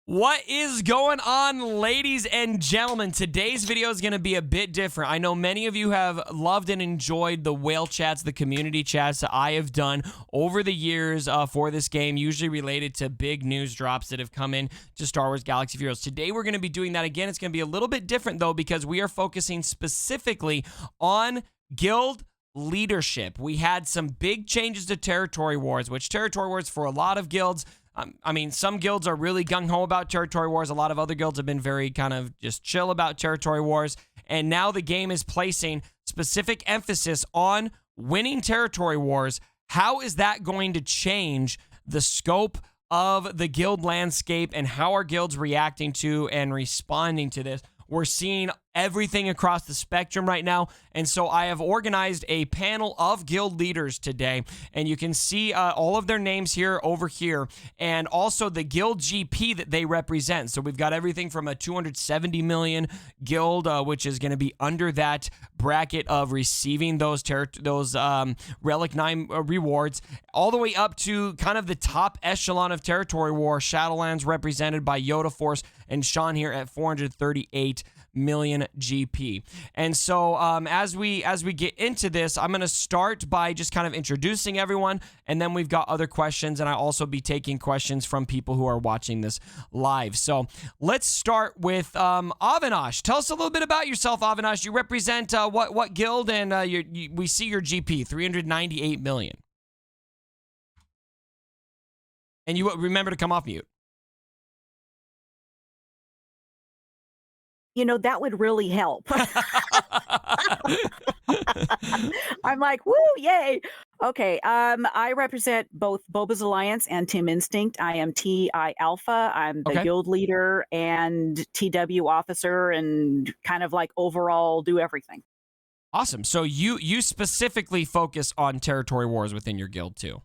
What is going on, ladies and gentlemen? Today's video is going to be a bit different. I know many of you have loved and enjoyed the whale chats, the community chats that I have done over the years for this game, usually related to big news drops that have come in to Star Wars Galaxy of Heroes. Today, we're going to be doing that again. It's going to be a little bit different, though, because we are focusing specifically on guild leadership. We had some big changes to Territory Wars, which Territory Wars for a lot of guilds, I mean, some guilds are really gung-ho about Territory Wars. A lot of other guilds have been very kind of just chill about Territory Wars. And now the game is placing specific emphasis on winning Territory Wars. How is that going to change the scope of the guild landscape, and how are guilds reacting to and responding to this? We're seeing everything across the spectrum right now, and so I have organized a panel of guild leaders today, and you can see all of their names here over here, and also the guild GP that they represent. So we've got everything from a 270 million guild, which is going to be under that bracket of receiving those Relic 9 rewards, all the way up to kind of the top echelon of Territory War, Shadowlands, represented by Yoda Force and Sean here at 438 million GP. And so as we get into this, I'm going to start by just kind of introducing everyone, and then we've got other questions, and I'll also be taking questions from people who are watching this live. So let's start with Avinash. Tell us a little bit about yourself, Avinash. You represent what guild, and we see your GP, 398 million. And you remember to come off mute. You know, that would really help. I'm like, woo, yay. Okay, I represent both Boba's Alliance and Team Instinct. I am TI Alpha. I'm the guild leader and TW officer, and kind of like overall do everything. Awesome. So you specifically focus on Territory Wars within your guild too?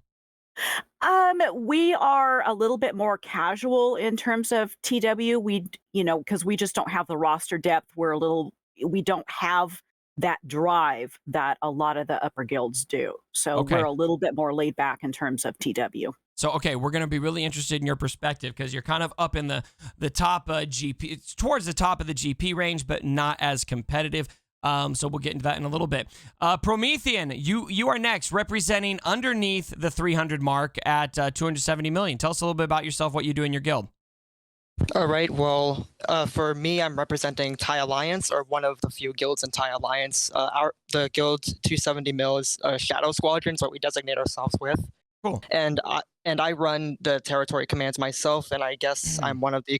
We are a little bit more casual in terms of TW. Because we just don't have the roster depth. We don't have that drive that a lot of the upper guilds do. So we're a little bit more laid back in terms of TW. So, we're going to be really interested in your perspective, because you're kind of up in the top GP. It's towards the top of the GP range, but not as competitive. So we'll get into that in a little bit. Promethean, you are next, representing underneath the 300 mark at 270 million. Tell us a little bit about yourself, what you do in your guild. All right. Well, for me, I'm representing TIE Alliance, or one of the few guilds in TIE Alliance. The guild 270 mil is Shadow Squadron, is what we designate ourselves with. Cool. And I run the territory commands myself, and I guess I'm one of the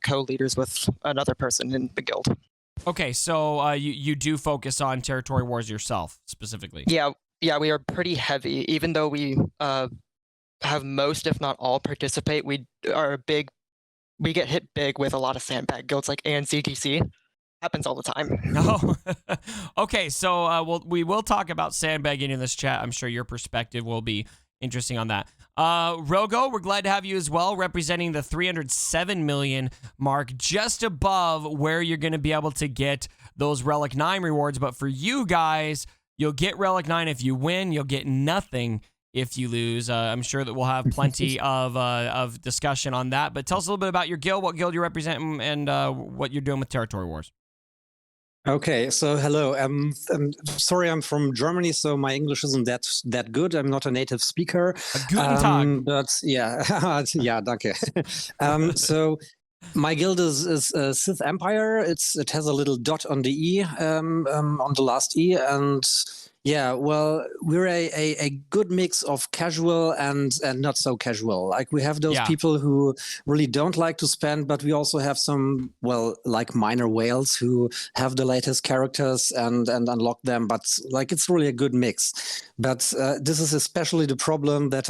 co-leaders with another person in the guild. Okay, so you do focus on Territory Wars yourself, specifically? Yeah, we are pretty heavy. Even though we have most, if not all, participate, we get hit big with a lot of sandbag guilds like ANCTC. Happens all the time. Oh, okay, so we will talk about sandbagging in this chat. I'm sure your perspective will be interesting on that. Rogo, we're glad to have you as well, representing the 307 million mark, just above where you're going to be able to get those Relic 9 rewards. But for you guys, you'll get Relic 9 if you win. You'll get nothing if you lose. I'm sure that we'll have plenty of discussion on that. But tell us a little bit about your guild, what guild you represent, and what you're doing with Territory Wars. Okay, so hello. I'm sorry, I'm from Germany, so my English isn't that good. I'm not a native speaker. Guten Tag. But yeah, yeah, danke. So my guild is Sith Empire. It has a little dot on the E, on the last E, and yeah, well, we're a good mix of casual and not so casual. Like, we have those people who really don't like to spend, but we also have some, well, like minor whales who have the latest characters and unlock them. But like, it's really a good mix. But this is especially the problem that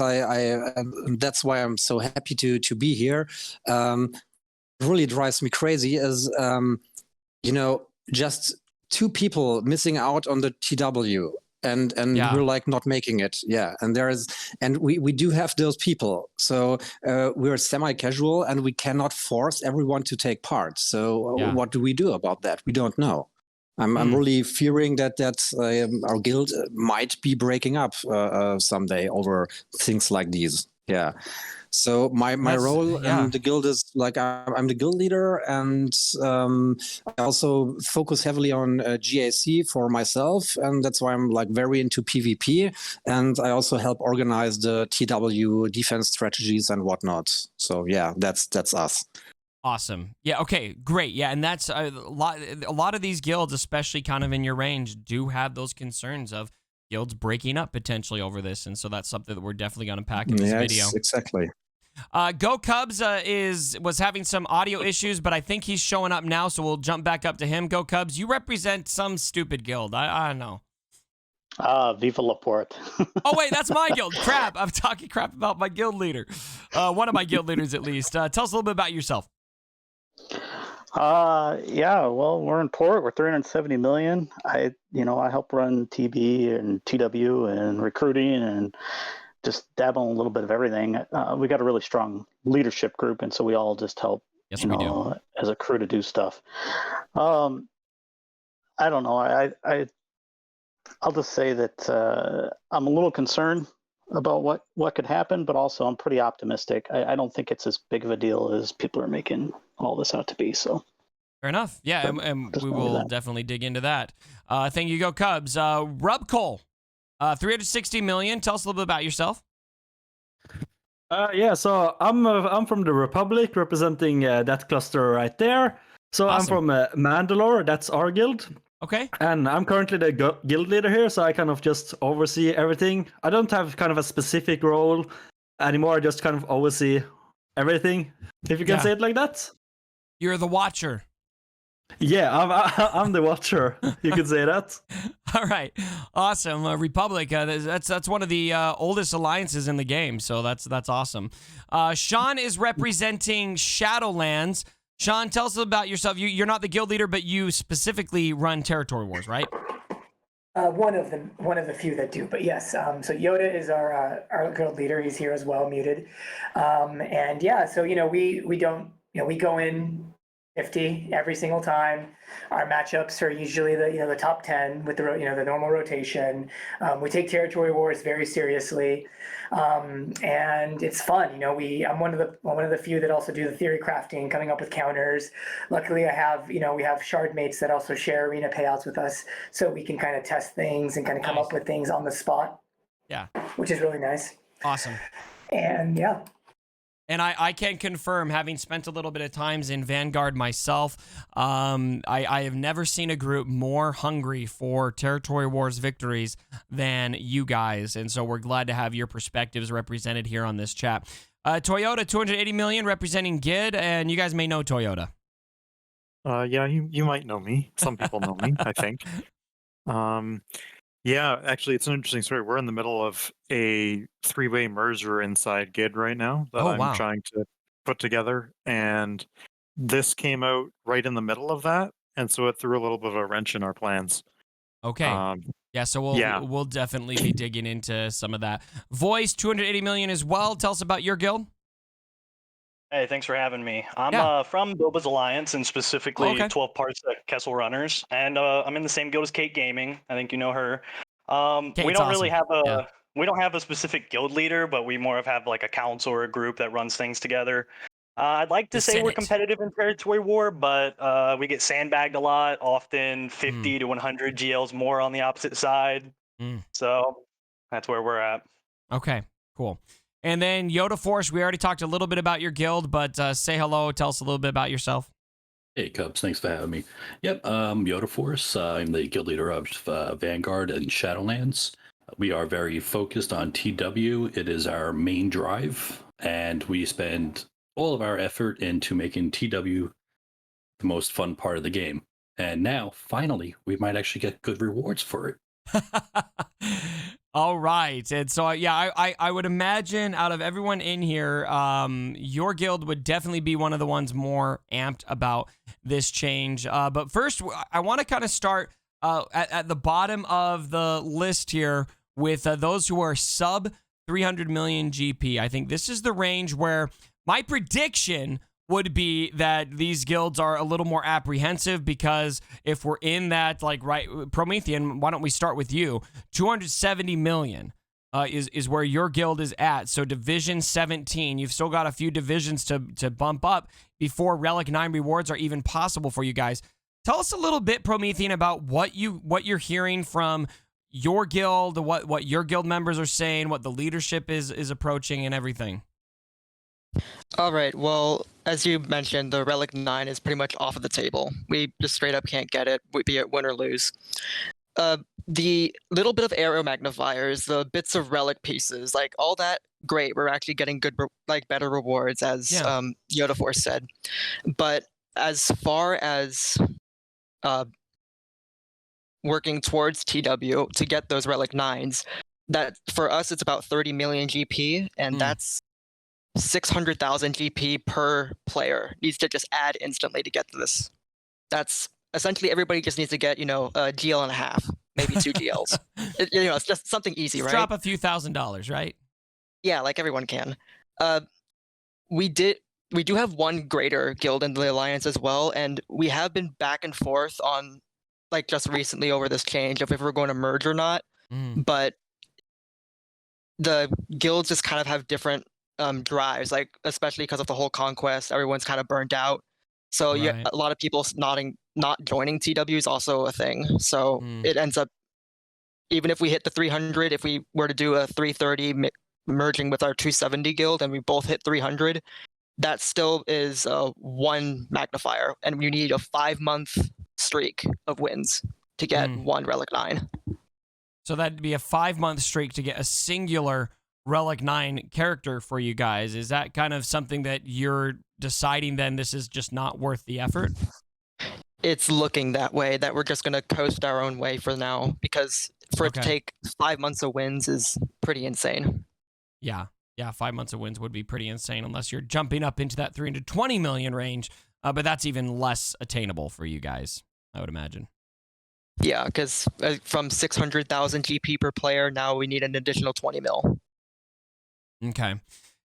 that's why I'm so happy to be here. Really drives me crazy is, just two people missing out on the TW, and we're like not making it. Yeah, and we do have those people. So we're semi-casual, and we cannot force everyone to take part. So what do we do about that? We don't know. I'm really fearing that our guild might be breaking up someday over things like these. Yeah. So my role in the guild is like I'm the guild leader, and I also focus heavily on GAC for myself, and that's why I'm like very into PvP, and I also help organize the TW defense strategies and whatnot. So yeah, that's us. Awesome. Yeah. Okay. Great. Yeah, and that's a lot of these guilds, especially kind of in your range, do have those concerns of guilds breaking up potentially over this, and so that's something that we're definitely going to pack in this video. Exactly. Go Cubs was having some audio issues, but I think he's showing up now, so we'll jump back up to him. Go Cubs, you represent some stupid guild. I don't know. Viva Laporte. Oh, wait, that's my guild. Crap. I'm talking crap about my guild leader. One of my guild leaders, at least. Tell us a little bit about yourself. Yeah, well, we're in port. We're 370 million. I help run TB and TW and recruiting and just dabble in a little bit of everything. We got a really strong leadership group, and so we all just help. Yes, we do. As a crew to do stuff. I don't know. I'll just say that I'm a little concerned about what could happen, but also I'm pretty optimistic. I don't think it's as big of a deal as people are making all this out to be. So fair enough. Yeah, and we will definitely dig into that. Thank you, Go Cubs. Rub Cole, 360 million. Tell us a little bit about yourself. Yeah, so I'm from the Republic, representing that cluster right there. So Awesome. I'm from Mandalore. That's our guild. Okay. And I'm currently the guild leader here, so I kind of just oversee everything. I don't have kind of a specific role anymore. I just kind of oversee everything, if you can say it like that. You're the watcher. Yeah, I'm the watcher. You could say that. All right, awesome. Republic. That's one of the oldest alliances in the game, so that's awesome. Sean is representing Shadowlands. Sean, tell us about yourself. You're not the guild leader, but you specifically run Territory Wars, right? One of the few that do, but yes. So Yoda is our guild leader. He's here as well, muted. And yeah, so we go in 50 every single time. Our matchups are usually the top 10 with the normal rotation. We take Territory Wars very seriously, and it's fun. I'm one of the few that also do the theory crafting, coming up with counters. Luckily, I have we have shard mates that also share arena payouts with us, so we can kind of test things and kind of come up with things on the spot. Yeah, which is really nice. Awesome. And yeah. And I can confirm, having spent a little bit of times in Vanguard myself, I have never seen a group more hungry for Territory Wars victories than you guys. And so we're glad to have your perspectives represented here on this chat. Toyota, 280 million, representing Gid, and you guys may know Toyota. Yeah, you might know me. Some people know me, I think. Yeah, actually, it's an interesting story. We're in the middle of a three-way merger inside GID right now that I'm trying to put together, and this came out right in the middle of that, and so it threw a little bit of a wrench in our plans. Okay. Yeah, so we'll definitely be digging into some of that. Voice, 280 million as well. Tell us about your guild. Hey, thanks for having me. I'm from Boba's Alliance, and specifically 12 Parts at Kessel Runners, and I'm in the same guild as Kate Gaming. I think you know her. We don't really have we don't have a specific guild leader, but we more have like a council or a group that runs things together. I'd like to say we're competitive in Territory War, but we get sandbagged a lot, often 50 to 100 GLs more on the opposite side. So that's where we're at. Okay, cool. And then Yoda Force, we already talked a little bit about your guild, but say hello. Tell us a little bit about yourself. Hey, Cubs. Thanks for having me. Yep, Yoda Force. I'm the guild leader of Vanguard and Shadowlands. We are very focused on TW. It is our main drive, and we spend all of our effort into making TW the most fun part of the game. And now, finally, we might actually get good rewards for it. All right. And so, yeah, I would imagine out of everyone in here, your guild would definitely be one of the ones more amped about this change. But first, I want to kind of start at the bottom of the list here with those who are sub 300 million GP. I think this is the range where my prediction would be that these guilds are a little more apprehensive because if we're in that, like, right, Promethean, why don't we start with you? 270 million is where your guild is at. So Division 17, you've still got a few divisions to bump up before Relic 9 rewards are even possible for you guys. Tell us a little bit, Promethean, about what you're hearing from your guild, what your guild members are saying, what the leadership is approaching, and everything. All right. Well, as you mentioned, the Relic 9 is pretty much off of the table. We just straight up can't get it, be it win or lose. The little bit of arrow magnifiers, the bits of relic pieces, like all that, great. We're actually getting good, better rewards, as Yoda Force said. But as far as working towards TW to get those Relic 9s, that for us it's about 30 million GP, and that's 600,000 GP per player needs to just add instantly to get to this. That's essentially everybody just needs to get, a GL and a half, maybe 2 GLs. It's just something easy, right? Drop a few $1,000s, right? Yeah, like everyone can. We do have one greater guild in the alliance as well, and we have been back and forth on, like, just recently over this change of if we're going to merge or not. But the guilds just kind of have different drives, like, especially because of the whole conquest, everyone's kind of burnt out. So a lot of people not joining TW is also a thing. So it ends up, even if we hit the 300, if we were to do a 330 merging with our 270 guild and we both hit 300, that still is one magnifier, and you need a 5-month streak of wins to get one Relic 9. So that'd be a 5-month streak to get a singular Relic 9 character for you guys. Is that kind of something that you're deciding then this is just not worth the effort? It's looking that way, that we're just going to coast our own way for now, because for it to take 5 months of wins is pretty insane. Yeah, 5 months of wins would be pretty insane unless you're jumping up into that 320 million range, but that's even less attainable for you guys, I would imagine. Yeah, because from 600,000 GP per player, now we need an additional 20 mil. Okay.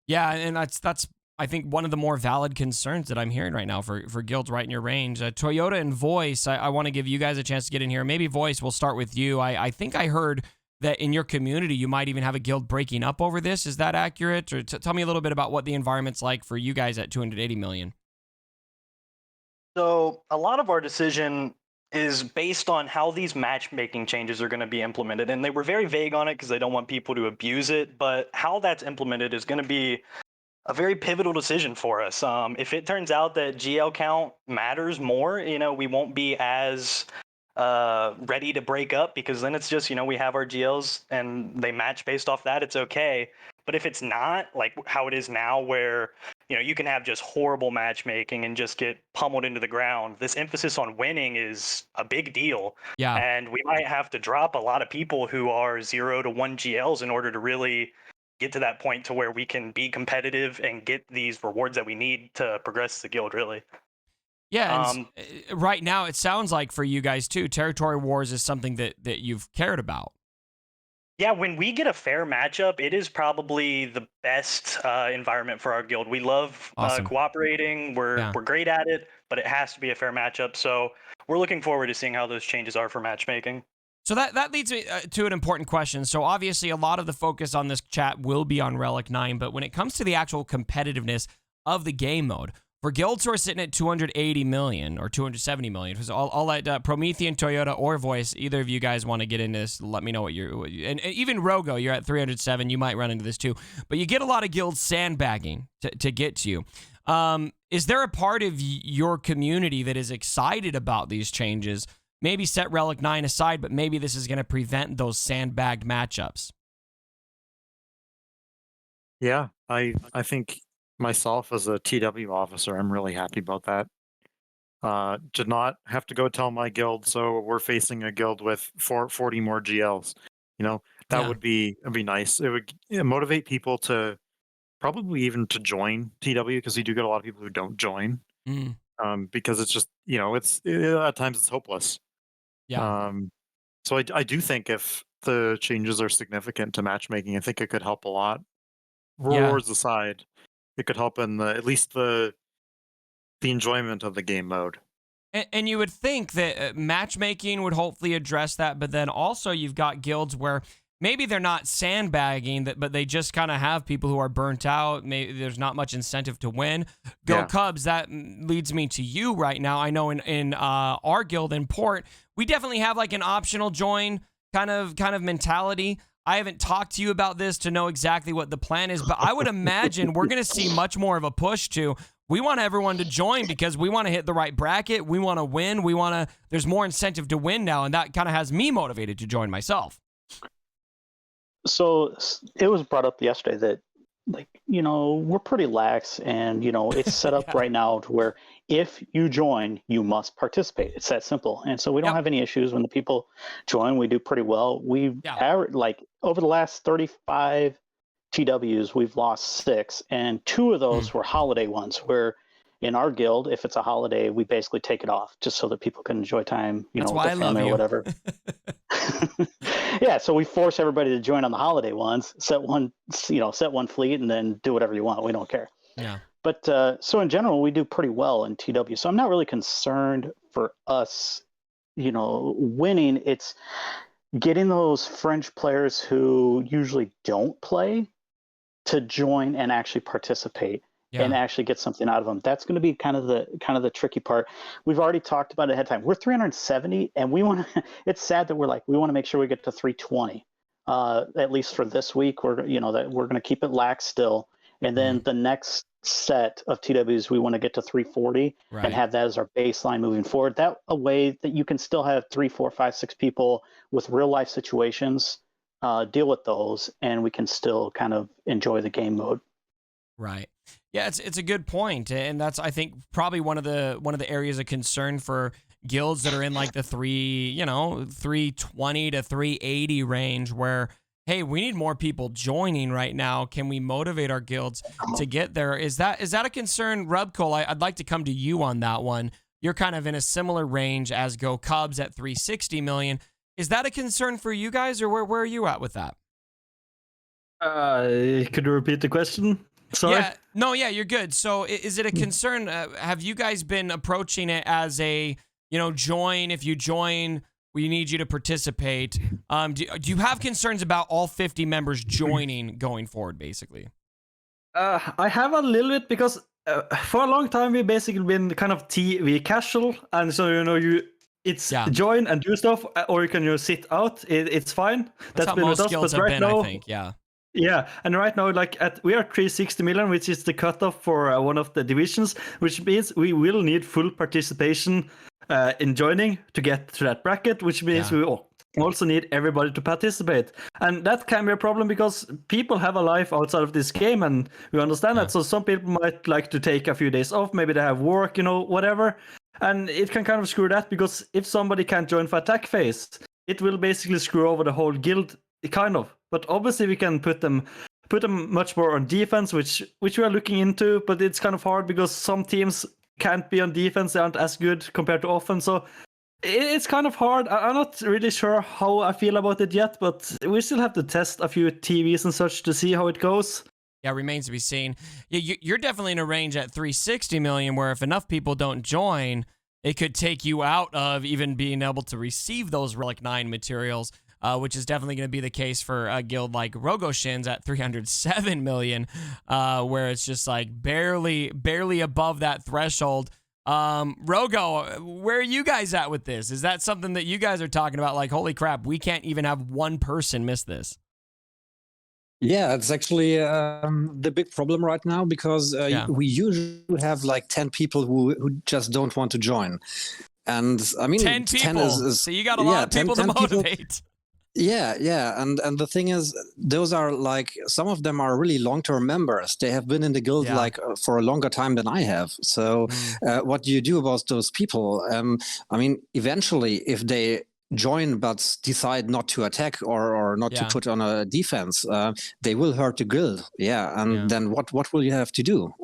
Yeah, and that's I think one of the more valid concerns that I'm hearing right now for guilds right in your range. Toyota and Voice, I want to give you guys a chance to get in here. Maybe Voice, we'll start with you. I think I heard that in your community you might even have a guild breaking up over this. Is that accurate? Or tell me a little bit about what the environment's like for you guys at 280 million. So a lot of our decision is based on how these matchmaking changes are going to be implemented. And they were very vague on it because they don't want people to abuse it. But how that's implemented is going to be a very pivotal decision for us. If it turns out that GL count matters more, we won't be as ready to break up, because then it's just, we have our GLs and they match based off that. It's okay. But if it's not like how it is now, where you can have just horrible matchmaking and just get pummeled into the ground, this emphasis on winning is a big deal. Yeah. And we might have to drop a lot of people who are 0 to 1 GLs in order to really get to that point to where we can be competitive and get these rewards that we need to progress the guild, really. Yeah, right now it sounds like for you guys too, territory wars is something that you've cared about. Yeah, when we get a fair matchup, it is probably the best environment for our guild. We love cooperating. We're great at it, but it has to be a fair matchup. So we're looking forward to seeing how those changes are for matchmaking. So that leads me to an important question. So obviously a lot of the focus on this chat will be on Relic 9, but when it comes to the actual competitiveness of the game mode, for guilds who are sitting at 280 million or 270 million, because I'll let Promethean, Toyota, or Voice, either of you guys want to get into this, let me know what you're, and even Rogo, you're at 307, you might run into this too, but you get a lot of guilds sandbagging to get to you. Is there a part of your community that is excited about these changes? Maybe set Relic 9 aside, but maybe this is going to prevent those sandbagged matchups. Yeah, I think myself as a TW officer, I'm really happy about that. To not have to go tell my guild, so we're facing a guild with 40 more GLs. That would be nice. It would motivate people to probably even to join TW, because you do get a lot of people who don't join. Because it's just, at times it's hopeless. Yeah. So I do think if the changes are significant to matchmaking, I think it could help a lot. Rewards aside, it could help in at least the the enjoyment of the game mode. And you would think that matchmaking would hopefully address that, but then also you've got guilds where maybe they're not sandbagging, but they just kind of have people who are burnt out. Maybe there's not much incentive to win. Go Cubs, that leads me to you right now. I know in our guild in Port, we definitely have like an optional join kind of mentality. I haven't talked to you about this to know exactly what the plan is, but I would imagine we're going to see much more of a push to, we want everyone to join because we want to hit the right bracket. We want to win. There's more incentive to win now. And that kind of has me motivated to join myself. So it was brought up yesterday that, like, we're pretty lax, and, it's set up right now to where if you join, you must participate. It's that simple. And so we don't have any issues when the people join. We do pretty well. We've like over the last 35 TWs, we've lost 6, and 2 of those were holiday ones where in our guild, if it's a holiday, we basically take it off just so that people can enjoy time, with their family or whatever. Yeah, so we force everybody to join on the holiday ones, set one fleet, and then do whatever you want. We don't care. Yeah. But so in general, we do pretty well in TW. So I'm not really concerned for us, winning. It's getting those fringe players who usually don't play to join and actually participate and actually get something out of them. That's going to be kind of the tricky part. We've already talked about it ahead of time. We're 370, and we want to. It's sad that we want to make sure we get to 320, at least for this week. We're that we're going to keep it lax still, and then the next set of TWs we want to get to 340 and have that as our baseline moving forward. That a way that you can still have 3, 4, 5, 6 people with real life situations, deal with those, and we can still kind of enjoy the game mode. Right. Yeah, it's a good point, and that's, I think, probably one of the areas of concern for guilds that are in like the 320 to 380 range, where, hey, we need more people joining right now. Can we motivate our guilds to get there? Is that a concern, Rubcole? I'd like to come to you on that one. You're kind of in a similar range as Go Cubs at 360 million. Is that a concern for you guys, or where are you at with that? Could you repeat the question? Sorry. Yeah, no, yeah, you're good. So is it a concern? Have you guys been approaching it as a, join? If you join, we need you to participate. Do you have concerns about all 50 members joining going forward, basically? I have a little bit, because for a long time we've basically been kind of TV casual, and so it's join and do stuff, or you can sit out. It's fine. That's how been most with us, guilds but have right been, now, I think. Yeah. Yeah, and right now, we are 360 million, which is the cutoff for one of the divisions, which means we will need full participation in joining to get to that bracket, which means we also need everybody to participate. And that can be a problem because people have a life outside of this game, and we understand that. So some people might like to take a few days off, maybe they have work, whatever. And it can kind of screw that, because if somebody can't join for attack phase, it will basically screw over the whole guild, kind of. But obviously we can put them much more on defense, which we are looking into, but it's kind of hard because some teams can't be on defense, they aren't as good compared to offense. So it's kind of hard. I'm not really sure how I feel about it yet, but we still have to test a few TVs and such to see how it goes. Yeah, remains to be seen. Yeah, you're definitely in a range at 360 million, where if enough people don't join, it could take you out of even being able to receive those Relic 9 materials, which is definitely going to be the case for a guild like Rogoshins at 307 million, where it's just like barely above that threshold. Rogo, where are you guys at with this? Is that something that you guys are talking about? Like, holy crap, we can't even have one person miss this. Yeah, it's actually the big problem right now, because we usually have like 10 people who just don't want to join. And I mean, 10 people. So you got a lot of people to motivate. Yeah. And the thing is, those are like, some of them are really long-term members. They have been in the guild for a longer time than I have. So what do you do about those people? I mean, eventually, if they join but decide not to attack or not to put on a defense, they will hurt the guild. Then what will you have to do?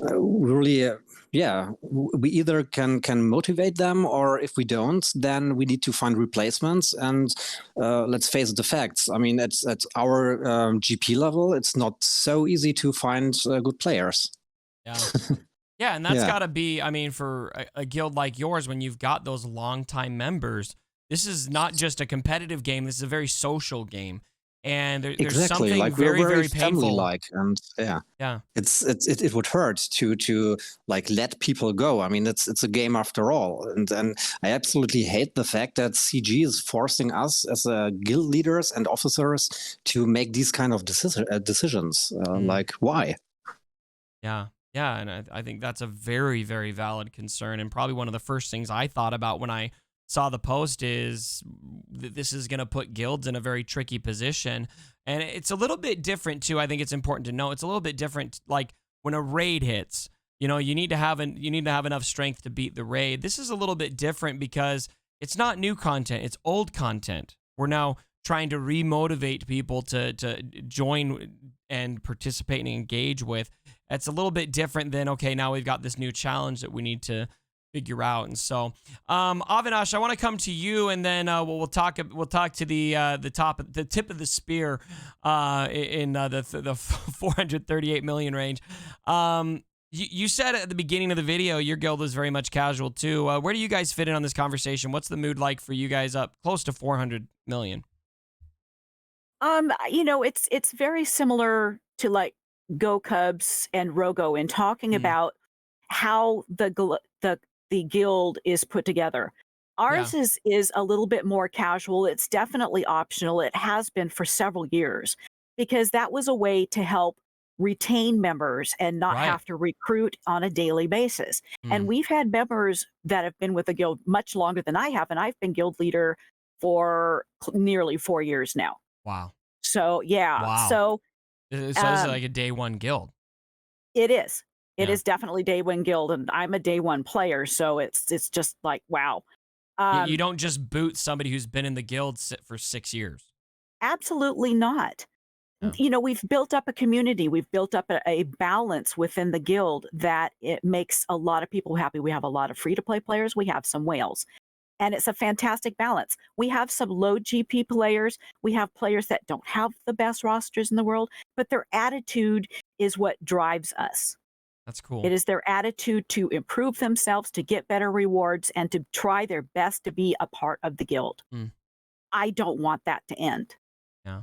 Really, we either can motivate them, or if we don't, then we need to find replacements. And let's face the facts. I mean, at our GP level, it's not so easy to find good players. Yeah. Yeah, and that's got to be, I mean, for a guild like yours, when you've got those longtime members, this is not just a competitive game. This is a very social game. And there's Exactly, something like very, we're very very painful. family-like, and it would hurt to like let people go. I mean, it's a game after all, and I absolutely hate the fact that CG is forcing us as guild leaders and officers to make these kind of decisions. Like, why? Yeah. Yeah, and I think that's a very, very valid concern, and probably one of the first things I thought about when I saw the post is this is going to put guilds in a very tricky position. And it's a little bit different too. I think it's important to know it's a little bit different. Like when a raid hits, you know, you need to have enough strength to beat the raid. This is a little bit different because it's not new content, it's old content. We're now trying to remotivate people to join and participate and engage with. It's a little bit different than, okay, now we've got this new challenge that we need to figure out. And so, Avinash, I want to come to you, and then we'll talk to the tip of the spear in the 438 million range. You said at the beginning of the video your guild is very much casual too. Where do you guys fit in on this conversation? What's the mood like for you guys up close to 400 million? You know, it's very similar to like Go Cubs and Rogo in talking about how the guild is put together. Ours is a little bit more casual. It's definitely optional. It has been for several years because that was a way to help retain members and not have to recruit on a daily basis. And we've had members that have been with the guild much longer than I have, and I've been guild leader for nearly 4 years now. Wow. So yeah. Wow. So this is like a day one guild. It is. It is definitely day one guild, and I'm a day one player, so it's just like wow. You don't just boot somebody who's been in the guild for 6 years. Absolutely not. Yeah. You know, we've built up a community. We've built up a balance within the guild that it makes a lot of people happy. We have a lot of free-to-play players. We have some whales. And it's a fantastic balance. We have some low GP players. We have players that don't have the best rosters in the world, but their attitude is what drives us. That's cool. It is their attitude to improve themselves, to get better rewards, and to try their best to be a part of the guild. I don't want that to end. Yeah.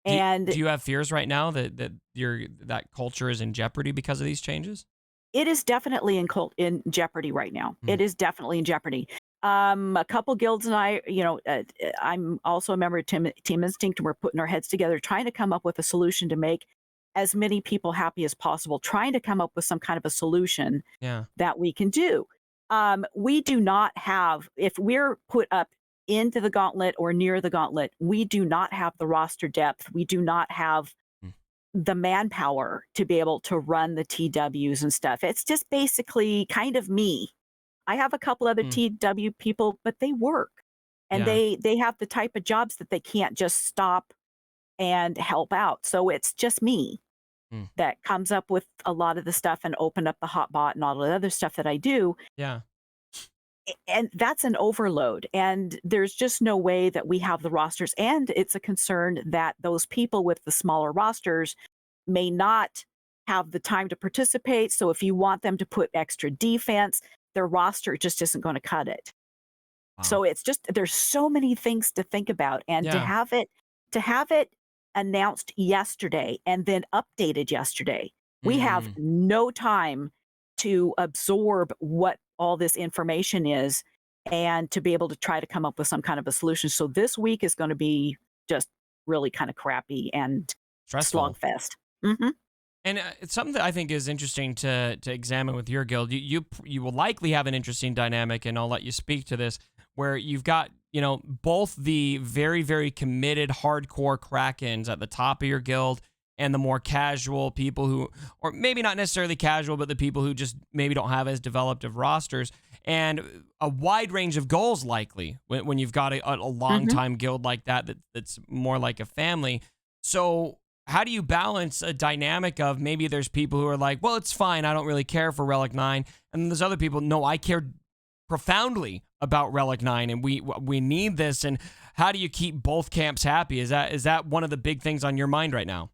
Do you have fears right now that that culture is in jeopardy because of these changes? It is definitely in jeopardy right now. It is definitely in jeopardy. A couple guilds and I, you know, I'm also a member of Team Instinct, and we're putting our heads together, trying to come up with a solution to make as many people happy as possible, trying to come up with some kind of a solution that we can do. We do not have, if we're put up into the gauntlet or near the gauntlet, we do not have the roster depth. We do not have the manpower to be able to run the TWs and stuff. It's just basically kind of me. I have a couple other TW people, but they work, and they have the type of jobs that they can't just stop and help out. So it's just me that comes up with a lot of the stuff and open up the hotbot and all the other stuff that I do. Yeah. And that's an overload, and there's just no way that we have the rosters. And it's a concern that those people with the smaller rosters may not have the time to participate. So if you want them to put extra defense, their roster just isn't going to cut it. Wow. So it's just, there's so many things to think about, and to have it announced yesterday and then updated yesterday, we have no time to absorb what all this information is and to be able to try to come up with some kind of a solution. So this week is going to be just really kind of crappy and stressful slogfest. And it's something that I think is interesting to examine with your guild. You will likely have an interesting dynamic, and I'll let you speak to this, where you've got, you know, both the very, very committed hardcore Krakens at the top of your guild and the more casual people who, or maybe not necessarily casual, but the people who just maybe don't have as developed of rosters, and a wide range of goals likely when you've got a long-time guild like that's more like a family. So how do you balance a dynamic of maybe there's people who are like, well, it's fine, I don't really care for Relic 9, and then there's other people, no, I care profoundly about Relic 9, and we need this. And how do you keep both camps happy? Is that one of the big things on your mind right now?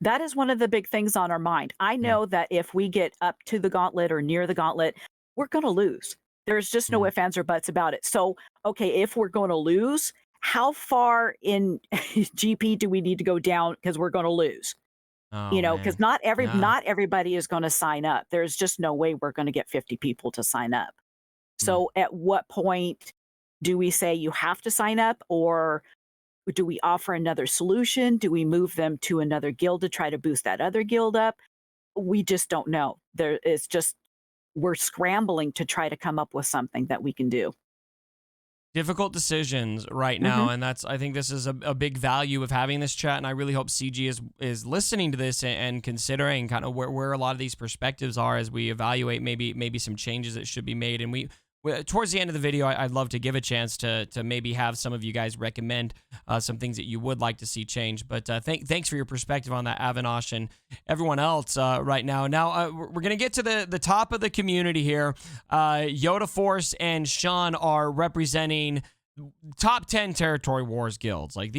That is one of the big things on our mind. I know that if we get up to the gauntlet or near the gauntlet, we're going to lose. There's just no ifs, ands, or buts about it. So, okay, if we're going to lose, how far in GP do we need to go down because we're going to lose? Oh, you know, because man. not everybody is going to sign up. There's just no way we're going to get 50 people to sign up. So, at what point do we say you have to sign up, or do we offer another solution? Do we move them to another guild to try to boost that other guild up? We just don't know. It's just we're scrambling to try to come up with something that we can do. Difficult decisions right now, and I think this is a big value of having this chat, and I really hope CG is listening to this and considering kind of where a lot of these perspectives are as we evaluate maybe some changes that should be made. And we towards the end of the video, I'd love to give a chance to maybe have some of you guys recommend some things that you would like to see change. But thanks for your perspective on that, Avinash, and everyone else right now. Now, we're going to get to the top of the community here. Yoda Force and Sean are representing top 10 Territory Wars guilds. Like,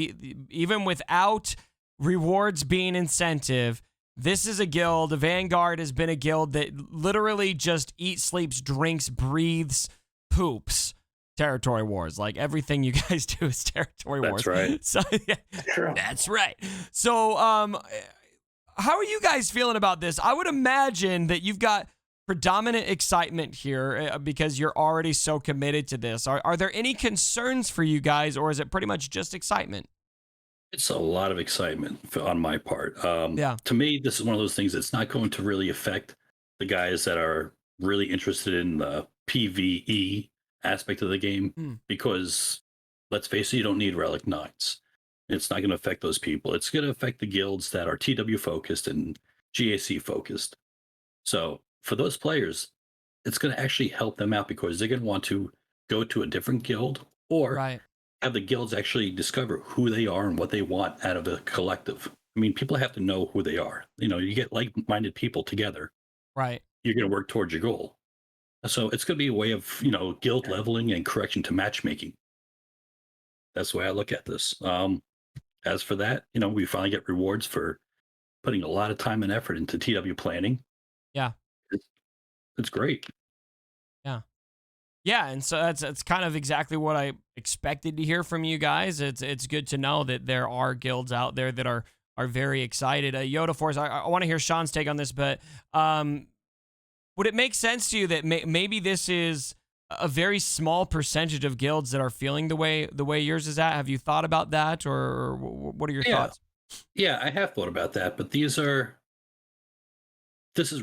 even without rewards being incentive, this is a guild. Vanguard has been a guild that literally just eats, sleeps, drinks, breathes, poops Territory Wars. Like, everything you guys do is Territory Wars. That's right. So, yeah, that's right. So, how are you guys feeling about this? I would imagine that you've got predominant excitement here because you're already so committed to this. Are there any concerns for you guys, or is it pretty much just excitement? It's a lot of excitement on my part. To me, this is one of those things that's not going to really affect the guys that are really interested in the PvE aspect of the game, because let's face it, you don't need Relic 9s. It's not going to affect those people. It's going to affect the guilds that are TW focused and GAC focused. So for those players, it's going to actually help them out because they're going to want to go to a different guild or have the guilds actually discover who they are and what they want out of the collective. I mean, people have to know who they are. You know, you get like-minded people together. Right. You're going to work towards your goal. So it's going to be a way of, guild leveling and correction to matchmaking. That's the way I look at this. As for that, we finally get rewards for putting a lot of time and effort into TW planning. Yeah. It's great. Yeah, and so that's kind of exactly what I expected to hear from you guys. It's good to know that there are guilds out there that are very excited. Yoda Force, I want to hear Sean's take on this, but would it make sense to you that maybe this is a very small percentage of guilds that are feeling the way yours is at? Have you thought about that, or what are your thoughts? Yeah, I have thought about that, but this is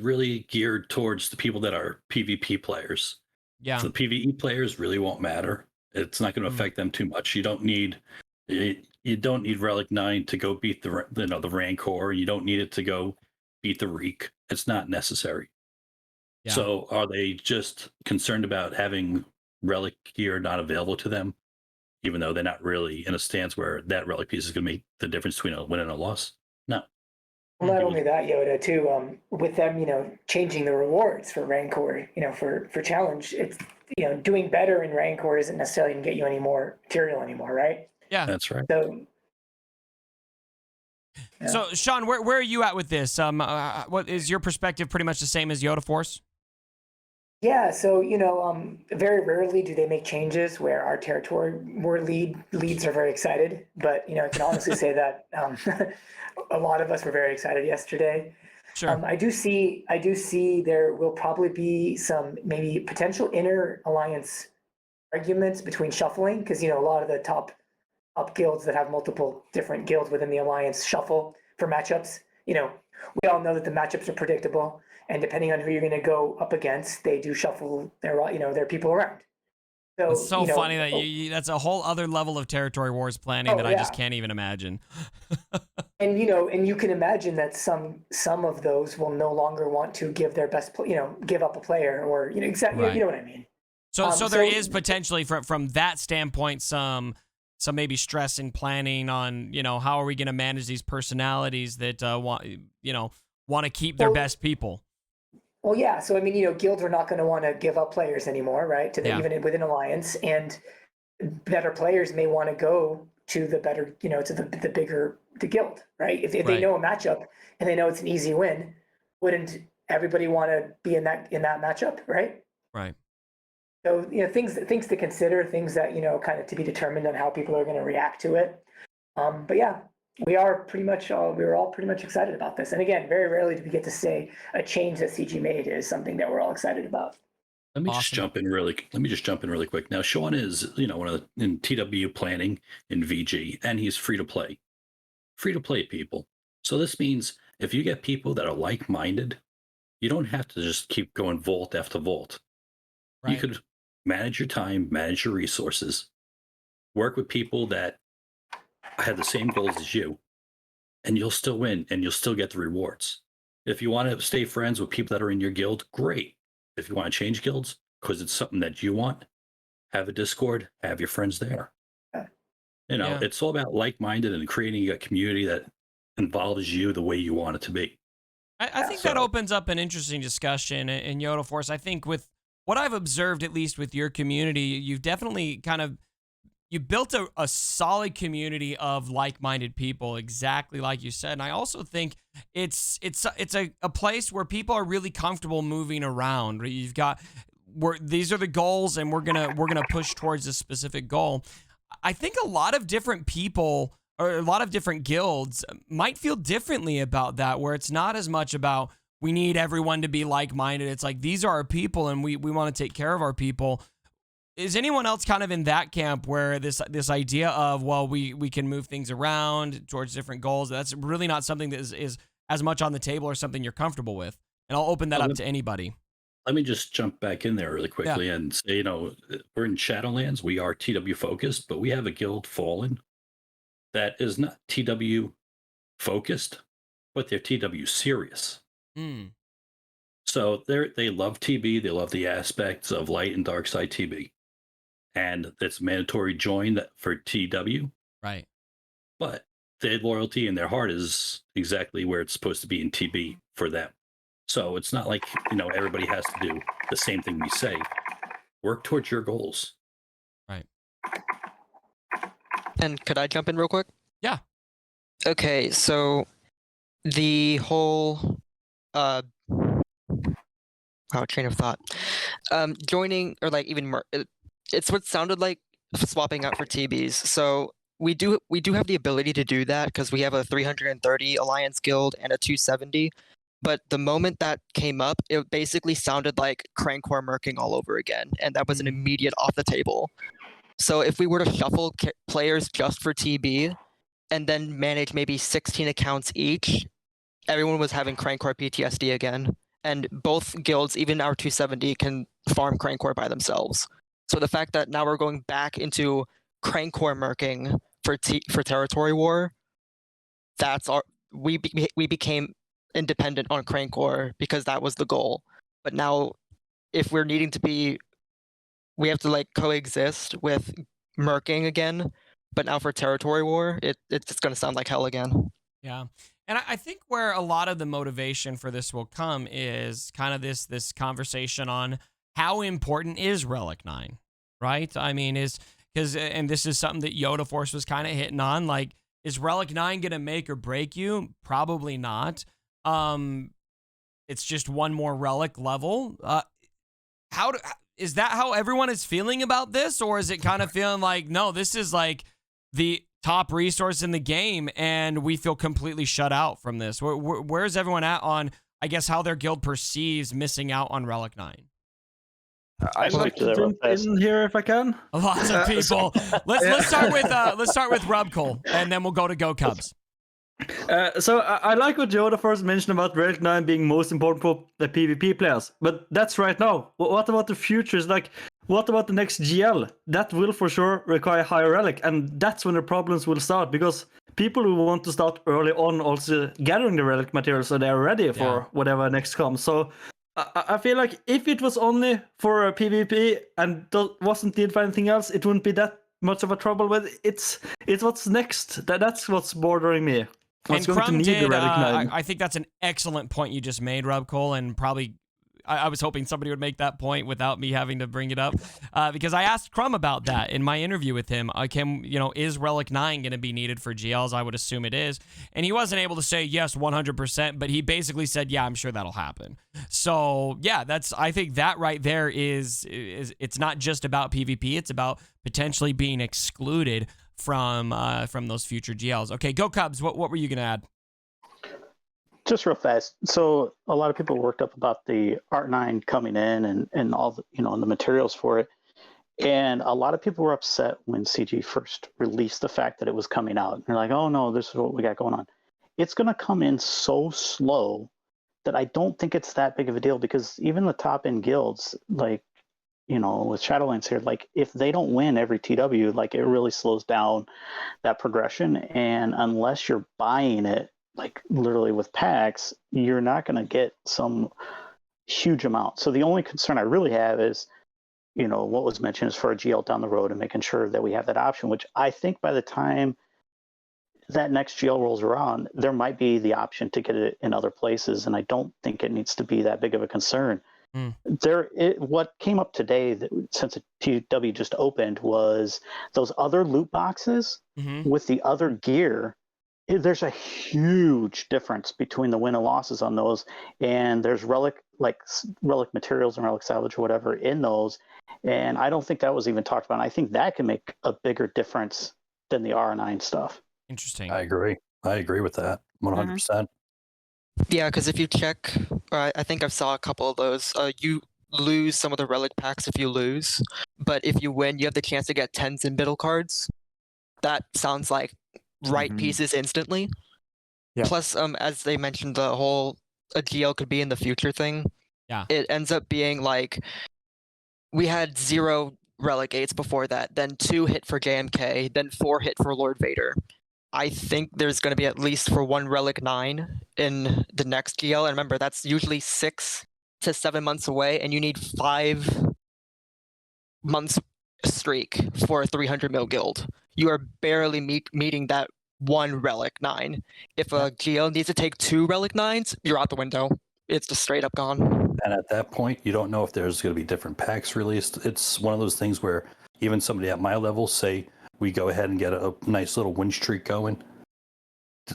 really geared towards the people that are PvP players. Yeah. So the PvE players really won't matter. It's not going to affect them too much. You don't need Relic 9 to go beat the Rancor. You don't need it to go beat the Reek. It's not necessary. Yeah. So are they just concerned about having Relic gear not available to them, even though they're not really in a stance where that Relic piece is going to make the difference between a win and a loss? No. Well, not only that, Yoda, too, with them, changing the rewards for Rancor, for challenge, it's, doing better in Rancor isn't necessarily going to get you any more material anymore, right? Yeah. That's right. So, So, Sean, where are you at with this? What is your perspective? Pretty much the same as Yoda Force? Yeah, so very rarely do they make changes where our territory war leads are very excited. But I can honestly say that a lot of us were very excited yesterday. Sure. I do see there will probably be some maybe potential inner alliance arguments between shuffling, because a lot of the top guilds that have multiple different guilds within the alliance shuffle for matchups. We all know that the matchups are predictable. And depending on who you're going to go up against, they do shuffle their people around. So it's so funny that that's a whole other level of Territory Wars planning that I just can't even imagine. And you can imagine that some of those will no longer want to give their best, give up a player, or exactly, Right. You know what I mean. So there is potentially from that standpoint some maybe stress in planning on how are we going to manage these personalities that want to keep their best people. Well, yeah. So, guilds are not going to want to give up players anymore, right? Even within Alliance. And better players may want to go to the better, to the bigger the guild, right? If Right. they know a matchup and they know it's an easy win, wouldn't everybody want to be in that matchup, right? Right. So things to consider, things that kind of to be determined on how people are going to react to it. But yeah, we were all pretty much excited about this. And again, very rarely do we get to say a change that CG made is something that we're all excited about. Let me just jump in really quick. Now, Sean is, one of the in TW planning in VG, and he's free to play people. So this means if you get people that are like-minded, you don't have to just keep going vault after vault. Right. You could manage your time, manage your resources, work with people that have the same goals as you, and you'll still win and you'll still get the rewards. If you want to stay friends with people that are in your guild, great. If you want to change guilds because it's something that you want, have a Discord, have your friends there. It's all about like-minded and creating a community that involves you the way you want it to be. I think that opens up an interesting discussion in Yoda Force. I think with what I've observed, at least with your community, you've definitely you built a solid community of like-minded people, exactly like you said. And I also think it's a place where people are really comfortable moving around. You've got these are the goals, and we're gonna push towards a specific goal. I think a lot of different people or a lot of different guilds might feel differently about that, where it's not as much about we need everyone to be like-minded. It's like, these are our people and we want to take care of our people. Is anyone else kind of in that camp where this idea of, well, we can move things around towards different goals, that's really not something that is as much on the table or something you're comfortable with? And I'll open that up to anybody. Let me just jump back in there really quickly and say, we're in Shadowlands. We are TW focused, but we have a guild, Fallen, that is not TW focused, but they're TW serious. So they love TB. They love the aspects of light and dark side TB. And it's mandatory join for TW. Right. But their loyalty and their heart is exactly where it's supposed to be in TB for them. So it's not like, everybody has to do the same thing we say. Work towards your goals. Right. And could I jump in real quick? Yeah. Okay, so the whole train of thought. Joining or like even it's what sounded like swapping out for TBs. So we do have the ability to do that because we have a 330 Alliance guild and a 270. But the moment that came up, it basically sounded like Crankcore Merking all over again, and that was an immediate off the table. So if we were to shuffle players just for TB and then manage maybe 16 accounts each, everyone was having Crankcore PTSD again. And both guilds, even our 270, can farm Crankcore by themselves. So the fact that now we're going back into Crankcore Merking for Territory War, we became independent on Crankcore because that was the goal. But now, if we're needing to be, we have to like coexist with Merking again. But now for Territory War, it's going to sound like hell again. Yeah. And I think where a lot of the motivation for this will come is kind of this conversation on how important is Relic 9, right? I mean, and this is something that Yoda Force was kind of hitting on, like, is Relic 9 going to make or break you? Probably not. It's just one more Relic level. Is that how everyone is feeling about this? Or is it kind of feeling like, no, this is like the top resource in the game and we feel completely shut out from this? Where's everyone at on, I guess, how their guild perceives missing out on Relic 9? I'd like to jump in here if I can. Lots of people. Let's start with Rubcole, and then we'll go to Go Cubs. So I like what Yoda first mentioned about Relic 9 being most important for the PvP players, but that's right now. What about the future? Like, what about the next GL? That will for sure require higher Relic, and that's when the problems will start, because people who want to start early on also gathering the Relic material so they're ready for whatever next comes. So I feel like if it was only for a PvP and wasn't needed for anything else, it wouldn't be that much of a trouble. But it's what's next. That's what's bothering me. And Crumb did, I think that's an excellent point you just made, Rubcole, and probably I was hoping somebody would make that point without me having to bring it up, because I asked Crumb about that in my interview with him. Is Relic 9 going to be needed for GLs? I would assume it is. And he wasn't able to say yes 100%, but he basically said, yeah, I'm sure that'll happen. So yeah, I think that right there is it's not just about PvP. It's about potentially being excluded from those future GLs. Okay, go Cubs. What were you going to add? Just real fast. So a lot of people worked up about the R9 coming in and all the, and the materials for it. And a lot of people were upset when CG first released the fact that it was coming out. And they're like, oh no, this is what we got going on. It's going to come in so slow that I don't think it's that big of a deal, because even the top end guilds, like, with Shadowlands here, like if they don't win every TW, like it really slows down that progression. And unless you're buying it, like literally with packs, you're not going to get some huge amount. So the only concern I really have is, what was mentioned is for a GL down the road and making sure that we have that option, which I think by the time that next GL rolls around, there might be the option to get it in other places. And I don't think it needs to be that big of a concern. What came up today, since the TW just opened, was those other loot boxes with the other gear. There's a huge difference between the win and losses on those, and there's relic materials and relic salvage or whatever in those, and I don't think that was even talked about. And I think that can make a bigger difference than the R9 stuff. Interesting. I agree with that 100%. Yeah, because if you check, I think I saw a couple of those. You lose some of the relic packs if you lose, but if you win, you have the chance to get 10s and middle cards. That sounds like right pieces instantly. Yeah. Plus, as they mentioned, the whole a GL could be in the future thing. Yeah. It ends up being like we had 0 relic 8s before that, then 2 hit for JMK, then 4 hit for Lord Vader. I think there's going to be at least for 1 relic 9 in the next GL, and remember that's usually 6 to 7 months away, and you need 5 months streak for a 300 mil guild. You are barely meeting that 1 relic 9. If a GL needs to take 2 relic 9s, you're out the window. It's just straight up gone. And at that point, you don't know if there's going to be different packs released. It's one of those things where even somebody at my level, say we go ahead and get a nice little win streak going,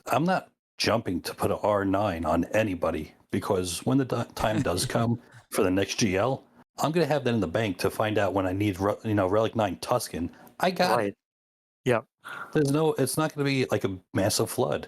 I'm not jumping to put an R9 on anybody, because when the time does come for the next GL, I'm going to have that in the bank to find out when I need, Relic 9 Tuscan. I got it. Yeah. It's not going to be like a massive flood.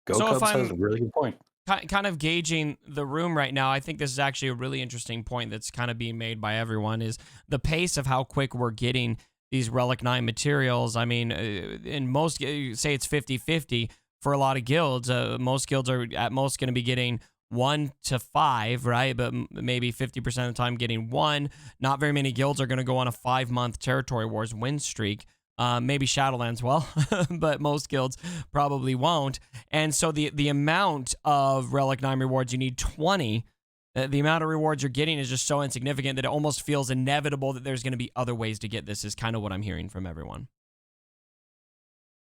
Cubs has a really good point. Kind of gauging the room right now, I think this is actually a really interesting point that's kind of being made by everyone, is the pace of how quick we're getting these Relic 9 materials. I mean, in most, say it's 50-50 for a lot of guilds. Most guilds are at most going to be getting 1 to 5, right? But maybe 50% of the time getting 1. Not very many guilds are going to go on a 5-month Territory Wars win streak. Maybe Shadowlands will, but most guilds probably won't. And so the amount of Relic 9 rewards, you need 20. The amount of rewards you're getting is just so insignificant that it almost feels inevitable that there's going to be other ways to get this, is kind of what I'm hearing from everyone.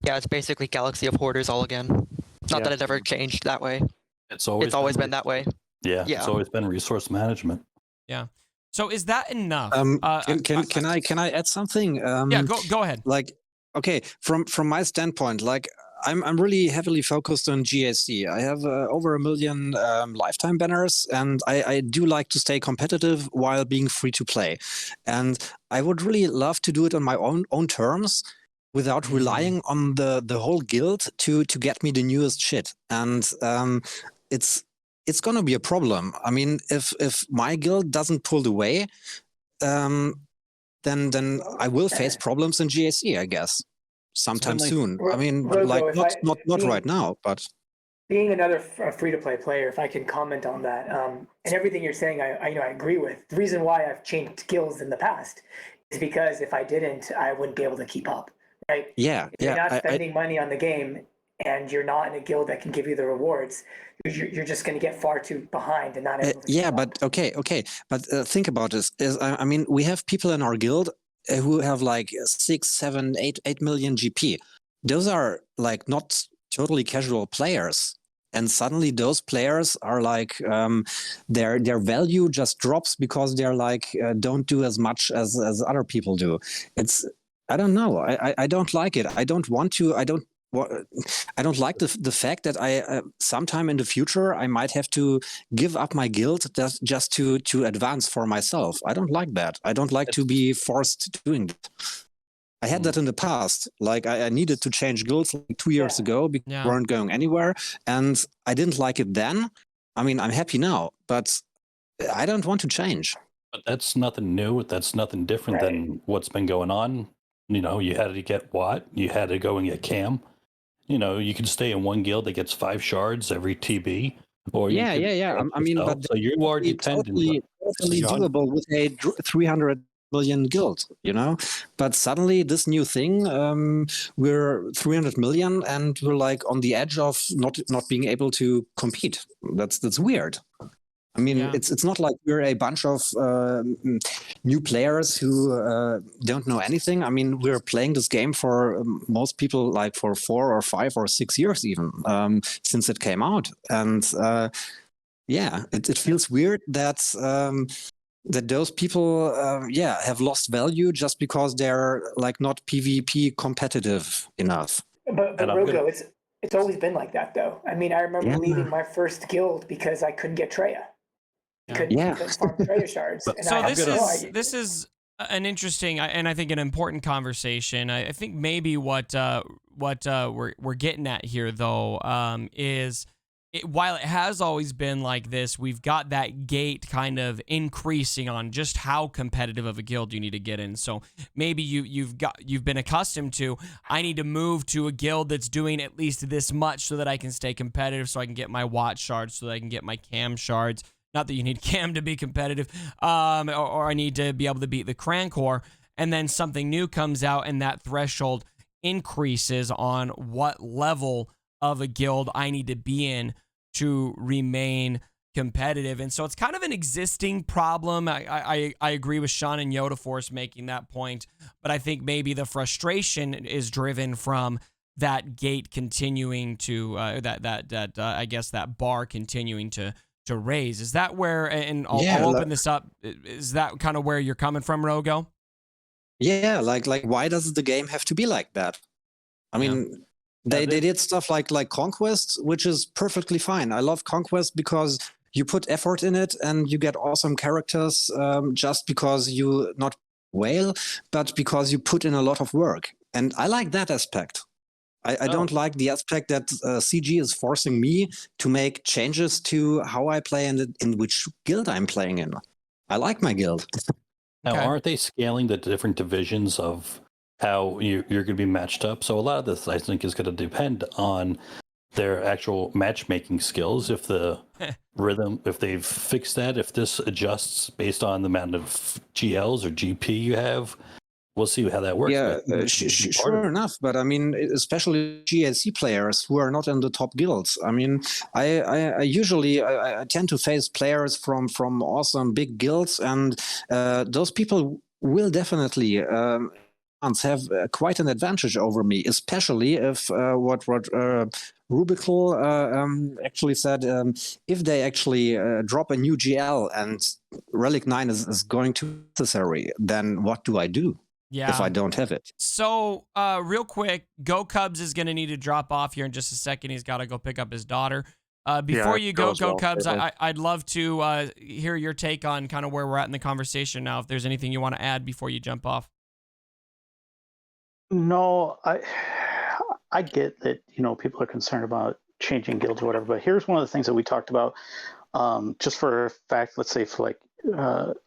Yeah, it's basically Galaxy of Hoarders all again. Not that it ever changed that way. It's always been that way. Yeah, it's always been resource management. Yeah. So is that enough? Can I add something? Yeah, go ahead. Like, okay, from my standpoint, like I'm really heavily focused on GAC. I have over 1 million lifetime banners, and I do like to stay competitive while being free to play. And I would really love to do it on my own terms, without relying on the whole guild to get me the newest shit. And it's gonna be a problem. I mean, if my guild doesn't pull the way, then I will face problems in GAC, I guess, sometime soon. I mean, like not right now, but being another free-to-play player, if I can comment on that, and everything you're saying, I agree with. The reason why I've changed guilds in the past is because if I didn't, I wouldn't be able to keep up, right? Yeah, if you're not spending money on the game, and you're not in a guild that can give you the rewards, you're just going to get far too behind and not able to but okay. But think about this. I mean, we have people in our guild who have like 6, 7, 8 million GP. Those are like not totally casual players. and suddenly those players are like their value just drops because they're like don't do as much as other people do. I don't know. I don't like it. I don't want to. I don't like the fact that I sometime in the future I might have to give up my guild just to advance for myself. I don't like that. I don't like to be forced doing that. I had that in the past. Like I needed to change guilds like 2 years ago because we weren't going anywhere, and I didn't like it then. I mean, I'm happy now, but I don't want to change. But that's nothing new. That's nothing different than what's been going on. You know, you had to get Watt. You had to go and get Cam. You know, you can stay in one guild that gets 5 shards every TB. Or yeah. I mean, but so you are dependent. Totally doable with a 300 million guild, you know. But suddenly, this new thing, we're 300 million, and we're like on the edge of not being able to compete. That's weird. I mean, it's not like we're a bunch of new players who don't know anything. I mean, we're playing this game for most people like for 4 or 5 or 6 years even since it came out. And it feels weird that that those people have lost value just because they're like not PvP competitive enough. But Rogo, it's always been like that though. I mean, I remember leaving my first guild because I couldn't get Treya. Couldn't farm Treya shards. So this is an interesting and I think an important conversation. I think maybe what we're getting at here though is while it has always been like this, we've got that gate kind of increasing on just how competitive of a guild you need to get in. So maybe you've been accustomed to, I need to move to a guild that's doing at least this much so that I can stay competitive, so I can get my Watt shards, so that I can get my Cam shards. Not that you need Cam to be competitive, or I need to be able to beat the Crankor, and then something new comes out and that threshold increases on what level of a guild I need to be in to remain competitive. And so it's kind of an existing problem. I agree with Sean and Yoda Force making that point, but I think maybe the frustration is driven from that gate continuing to I guess that bar continuing to raise. Is that where, and I'll open this up, is that kind of where you're coming from, Rogo? Yeah, like why does the game have to be like that? I mean, they did stuff like Conquest, which is perfectly fine. I love Conquest because you put effort in it and you get awesome characters just because you not whale, but because you put in a lot of work. And I like that aspect. I don't like the aspect that CG is forcing me to make changes to how I play and in which guild I'm playing in. I like my guild. Now, aren't they scaling the different divisions of how you're going to be matched up? So a lot of this, I think, is going to depend on their actual matchmaking skills. If the rhythm, if they've fixed that, if this adjusts based on the amount of GLs or GP you have, we'll see how that works. Yeah, sure enough. But I mean, especially GAC players who are not in the top guilds. I mean, I usually tend to face players from awesome big guilds, and those people will definitely have quite an advantage over me, especially if what Rubical actually said, if they actually drop a new GL and Relic 9 is going to be necessary, then what do I do? Yeah. If I don't have it. So, real quick, Go Cubs is going to need to drop off here in just a second. He's got to go pick up his daughter. Before you go Cubs, I'd love to hear your take on kind of where we're at in the conversation now, if there's anything you want to add before you jump off. No, I get that, people are concerned about changing guilds or whatever, but here's one of the things that we talked about, just for a fact, let's say for like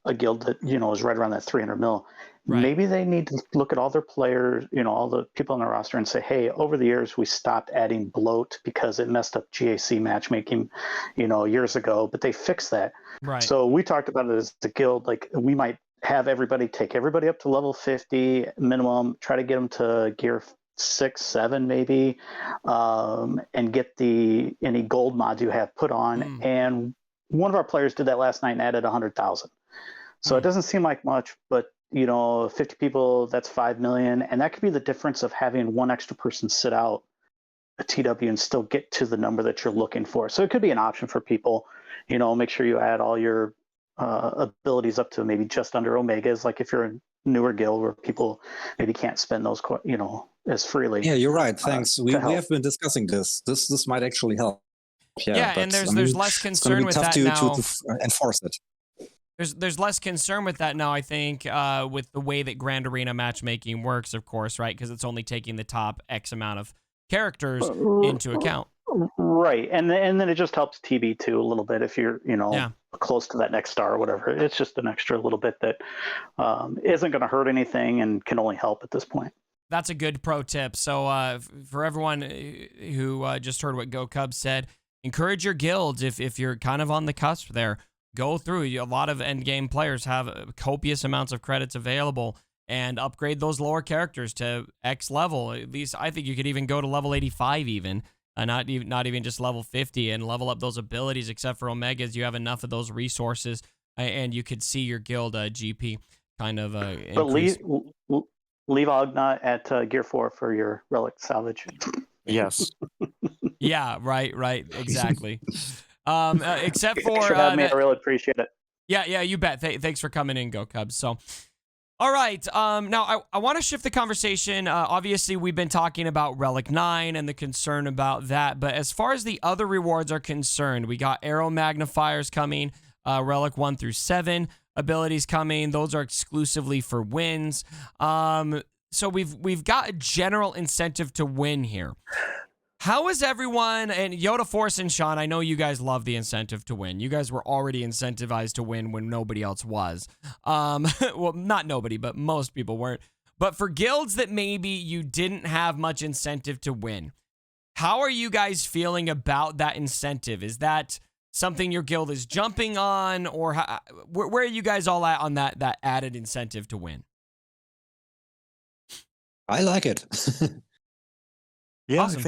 a guild that, is right around that 300 mil. Right. Maybe they need to look at all their players, all the people on their roster and say, hey, over the years, we stopped adding bloat because it messed up GAC matchmaking, years ago, but they fixed that. Right. So we talked about it as the guild, like we might have take everybody up to level 50 minimum, try to get them to gear 6, 7 maybe, and get any gold mods you have put on. And one of our players did that last night and added 100,000. So it doesn't seem like much, but 50 people, that's 5 million. And that could be the difference of having one extra person sit out a TW and still get to the number that you're looking for. So it could be an option for people. Make sure you add all your abilities up to maybe just under Omegas. Like if you're a newer guild where people maybe can't spend those, as freely. Yeah, you're right. Thanks. We have been discussing this. This might actually help. Yeah, and there's less concern with that now. To enforce it. There's less concern with that now, I think, with the way that Grand Arena matchmaking works, of course, right? Because it's only taking the top X amount of characters into account. Right, and then it just helps TB too a little bit if you're close to that next star or whatever. It's just an extra little bit that isn't going to hurt anything and can only help at this point. That's a good pro tip. So for everyone who just heard what Go Cubs said, encourage your guilds if you're kind of on the cusp there. Go through. A lot of endgame players have copious amounts of credits available, and upgrade those lower characters to X level. At least I think you could even go to level 85 even. Not even just level 50, and level up those abilities. Except for Omegas, you have enough of those resources, and you could see your guild GP kind of increase. But leave Ogna at Gear 4 for your Relic salvage. Yes. Yeah, right, exactly. Except for I really appreciate it. Yeah, you bet. Thanks for coming in, Go Cubs. So, all right. Now I want to shift the conversation. Obviously, we've been talking about Relic 9 and the concern about that. But as far as the other rewards are concerned, we got arrow magnifiers coming, Relic 1 through 7 abilities coming. Those are exclusively for wins. So we've got a general incentive to win here. How is everyone, and Yoda Force and Sean, I know you guys love the incentive to win. You guys were already incentivized to win when nobody else was. Well, not nobody, but most people weren't. But for guilds that maybe you didn't have much incentive to win, how are you guys feeling about that incentive? Is that something your guild is jumping on, or where are you guys all at on that added incentive to win? I like it. Yeah, awesome.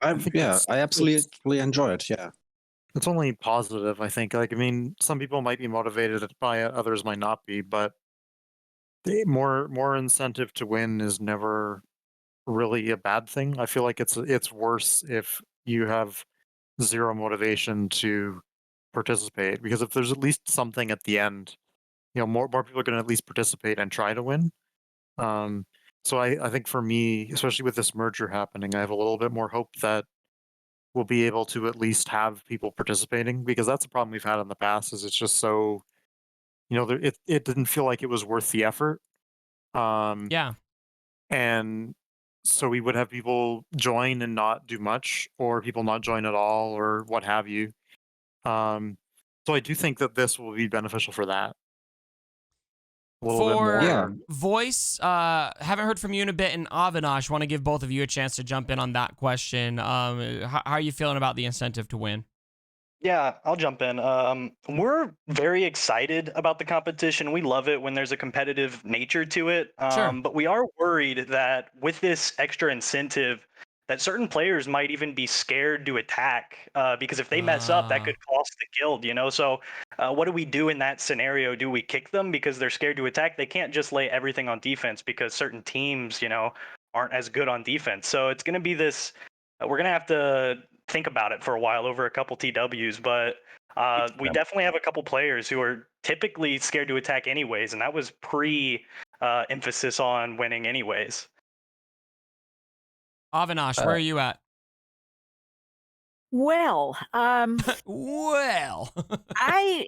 I think I absolutely enjoy it. Yeah, it's only positive. I think. Like, I mean, some people might be motivated by it, others might not be, but more incentive to win is never really a bad thing. I feel like it's worse if you have zero motivation to participate, because if there's at least something at the end, more people are going to at least participate and try to win. So I think for me, especially with this merger happening, I have a little bit more hope that we'll be able to at least have people participating, because that's a problem we've had in the past. Is it's just so, it didn't feel like it was worth the effort. Yeah. And so we would have people join and not do much, or people not join at all, or what have you. So I do think that this will be beneficial for that. For voice, haven't heard from you in a bit, and Avinash, want to give both of you a chance to jump in on that question. How are you feeling about the incentive to win? Yeah, I'll jump in. We're very excited about the competition. We love it when there's a competitive nature to it. Sure. But we are worried that with this extra incentive, that certain players might even be scared to attack, because if they mess up, that could cost the guild, So what do we do in that scenario? Do we kick them because they're scared to attack? They can't just lay everything on defense, because certain teams, aren't as good on defense. So it's going to be this, we're going to have to think about it for a while over a couple TWs, but we definitely have a couple players who are typically scared to attack anyways, and that was emphasis on winning anyways. Avinash, where are you at? Well, well, I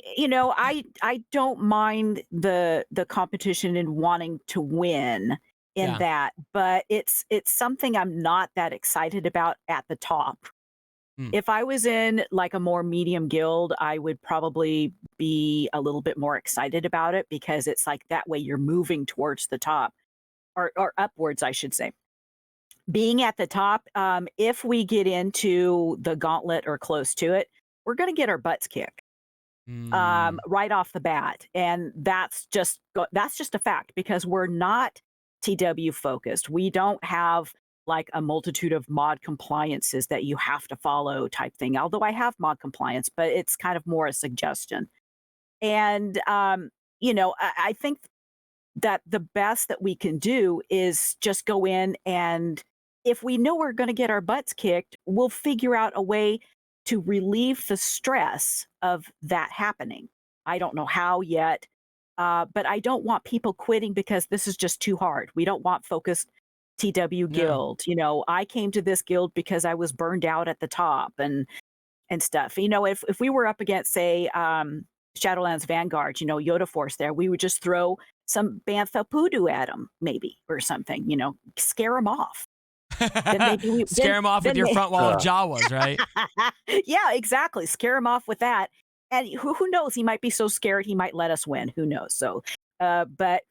don't mind the competition and wanting to win in that, but it's something I'm not that excited about at the top. If I was in like a more medium guild, I would probably be a little bit more excited about it, because it's like that way you're moving towards the top, or upwards, I should say. Being at the top, if we get into the gauntlet or close to it, we're going to get our butts kicked right off the bat, and that's just a fact, because we're not TW focused. We don't have like a multitude of mod compliances that you have to follow type thing. Although I have mod compliance, but it's kind of more a suggestion. And I think that the best that we can do is just go in and if we know we're going to get our butts kicked, we'll figure out a way to relieve the stress of that happening. I don't know how yet, but I don't want people quitting because this is just too hard. We don't want focused TW guild. You know, I came to this guild because I was burned out at the top and stuff. You know, if we were up against, say, Shadowlands Vanguard, you know, Yoda Force there, we would just throw some Bantha Poodoo at them, maybe, or something, you know, scare them off. Then maybe scare them off with your front wall of Jawas, right? Yeah, exactly. Scare him off with that. And who knows? He might be so scared he might let us win. Who knows? So, but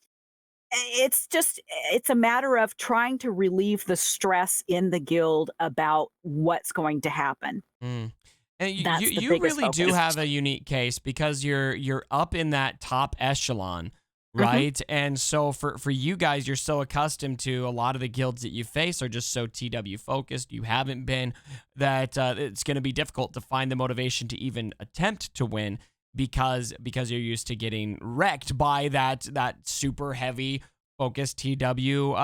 it's a matter of trying to relieve the stress in the guild about what's going to happen. And you really focus. do have a unique case because you're up in that top echelon, right? And so for you guys, you're so accustomed to a lot of the guilds that you face are just so TW focused. You haven't been that it's going to be difficult to find the motivation to even attempt to win because you're used to getting wrecked by that super heavy focused TW